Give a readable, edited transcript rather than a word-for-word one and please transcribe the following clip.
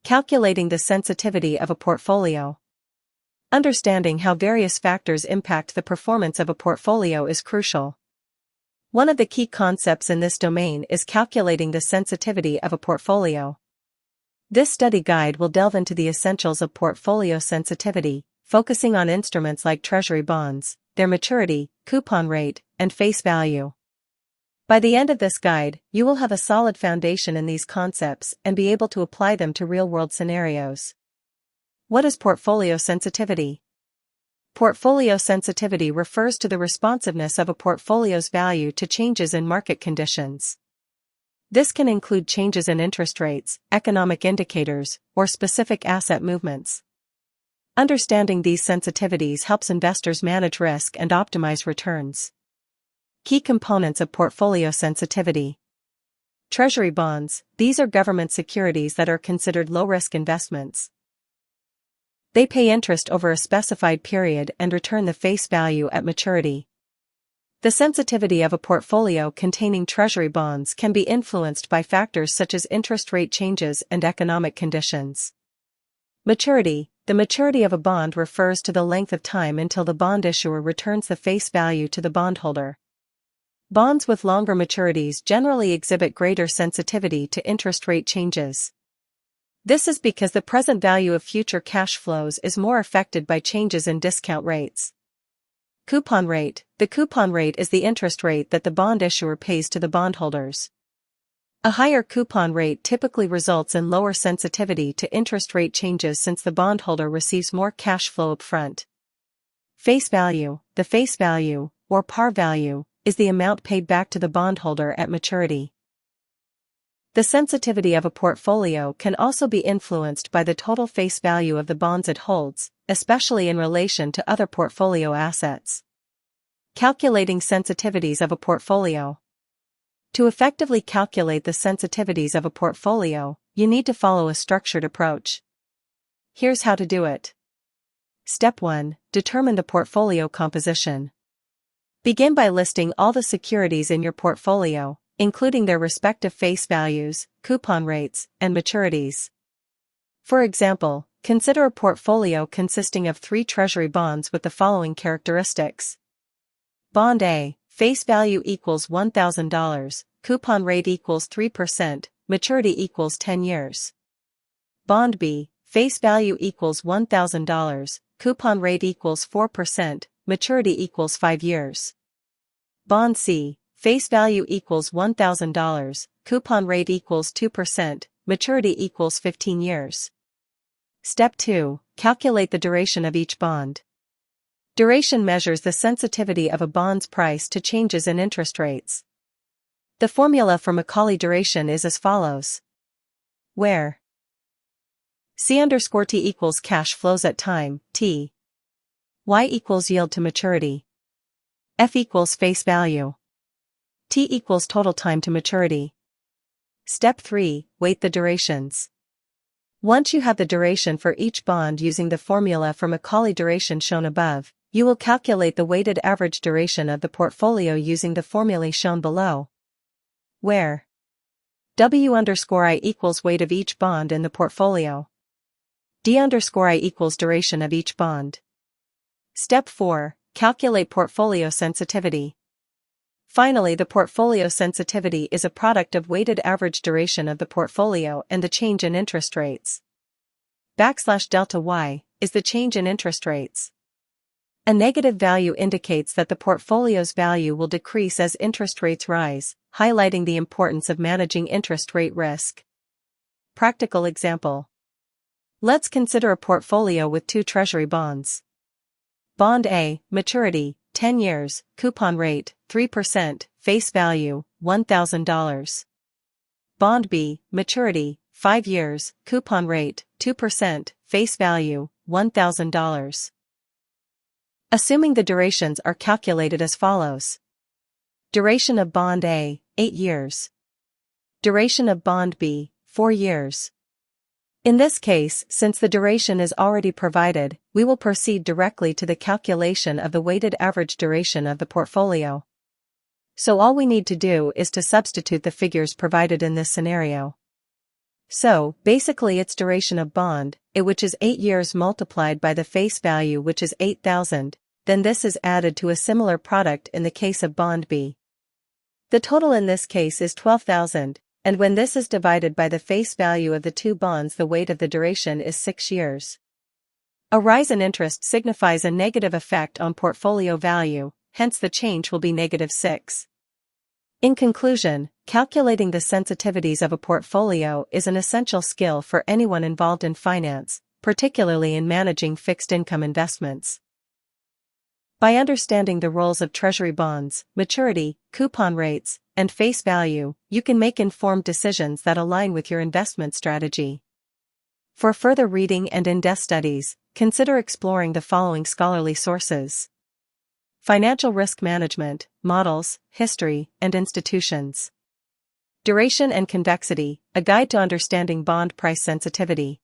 Calculating the sensitivity of a portfolio. Understanding how various factors impact the performance of a portfolio is crucial. One of the key concepts in this domain is calculating the sensitivity of a portfolio. This study guide will delve into the essentials of portfolio sensitivity, focusing on instruments like treasury bonds, their maturity, coupon rate, and face value. By the end of this guide, you will have a solid foundation in these concepts and be able to apply them to real-world scenarios. What is portfolio sensitivity? Portfolio sensitivity refers to the responsiveness of a portfolio's value to changes in market conditions. This can include changes in interest rates, economic indicators, or specific asset movements. Understanding these sensitivities helps investors manage risk and optimize returns. Key components of portfolio sensitivity. Treasury bonds, these are government securities that are considered low-risk investments. They pay interest over a specified period and return the face value at maturity. The sensitivity of a portfolio containing treasury bonds can be influenced by factors such as interest rate changes and economic conditions. Maturity. The maturity of a bond refers to the length of time until the bond issuer returns the face value to the bondholder. Bonds with longer maturities generally exhibit greater sensitivity to interest rate changes. This is because the present value of future cash flows is more affected by changes in discount rates. Coupon rate. The coupon rate is the interest rate that the bond issuer pays to the bondholders. A higher coupon rate typically results in lower sensitivity to interest rate changes since the bondholder receives more cash flow upfront. Face value. The face value, or par value, is the amount paid back to the bondholder at maturity. The sensitivity of a portfolio can also be influenced by the total face value of the bonds it holds, especially in relation to other portfolio assets. Calculating sensitivities of a portfolio. To effectively calculate the sensitivities of a portfolio, you need to follow a structured approach. Here's how to do it. Step 1. Determine the portfolio composition. Begin by listing all the securities in your portfolio, including their respective face values, coupon rates, and maturities. For example, consider a portfolio consisting of 3 treasury bonds with the following characteristics. Bond A, face value equals $1,000, coupon rate equals 3%, maturity equals 10 years. Bond B, face value equals $1,000, coupon rate equals 4%, maturity equals 5 years. Bond C, face value equals $1,000, coupon rate equals 2%, maturity equals 15 years. Step 2. Calculate the duration of each bond. Duration measures the sensitivity of a bond's price to changes in interest rates. The formula for Macaulay duration is as follows. Where C_T equals cash flows at time, T. Y equals yield to maturity. F equals face value. T equals total time to maturity. Step 3. Weight the durations. Once you have the duration for each bond using the formula for Macaulay duration shown above, you will calculate the weighted average duration of the portfolio using the formulae shown below. Where W_I equals weight of each bond in the portfolio. D_I equals duration of each bond. Step 4. Calculate portfolio sensitivity. Finally, the portfolio sensitivity is a product of weighted average duration of the portfolio and the change in interest rates. \delta y is the change in interest rates. A negative value indicates that the portfolio's value will decrease as interest rates rise, highlighting the importance of managing interest rate risk. Practical example. Let's consider a portfolio with 2 treasury bonds. Bond A, maturity, 10 years, coupon rate, 3%, face value, $1,000. Bond B, maturity, 5 years, coupon rate, 2%, face value, $1,000. Assuming the durations are calculated as follows. Duration of Bond A, 8 years. Duration of Bond B, 4 years. In this case, since the duration is already provided, we will proceed directly to the calculation of the weighted average duration of the portfolio. So all we need to do is to substitute the figures provided in this scenario. So, basically its duration of bond, which is 8 years multiplied by the face value which is 8,000, then this is added to a similar product in the case of bond B. The total in this case is 12,000, and when this is divided by the face value of the two bonds the weight of the duration is 6 years. A rise in interest signifies a negative effect on portfolio value, hence the change will be -6. In conclusion, calculating the sensitivities of a portfolio is an essential skill for anyone involved in finance, particularly in managing fixed income investments. By understanding the roles of treasury bonds, maturity, coupon rates, and face value, you can make informed decisions that align with your investment strategy. For further reading and in-depth studies, consider exploring the following scholarly sources: Financial Risk Management, Models, History, and Institutions. Duration and Convexity, A Guide to Understanding Bond Price Sensitivity.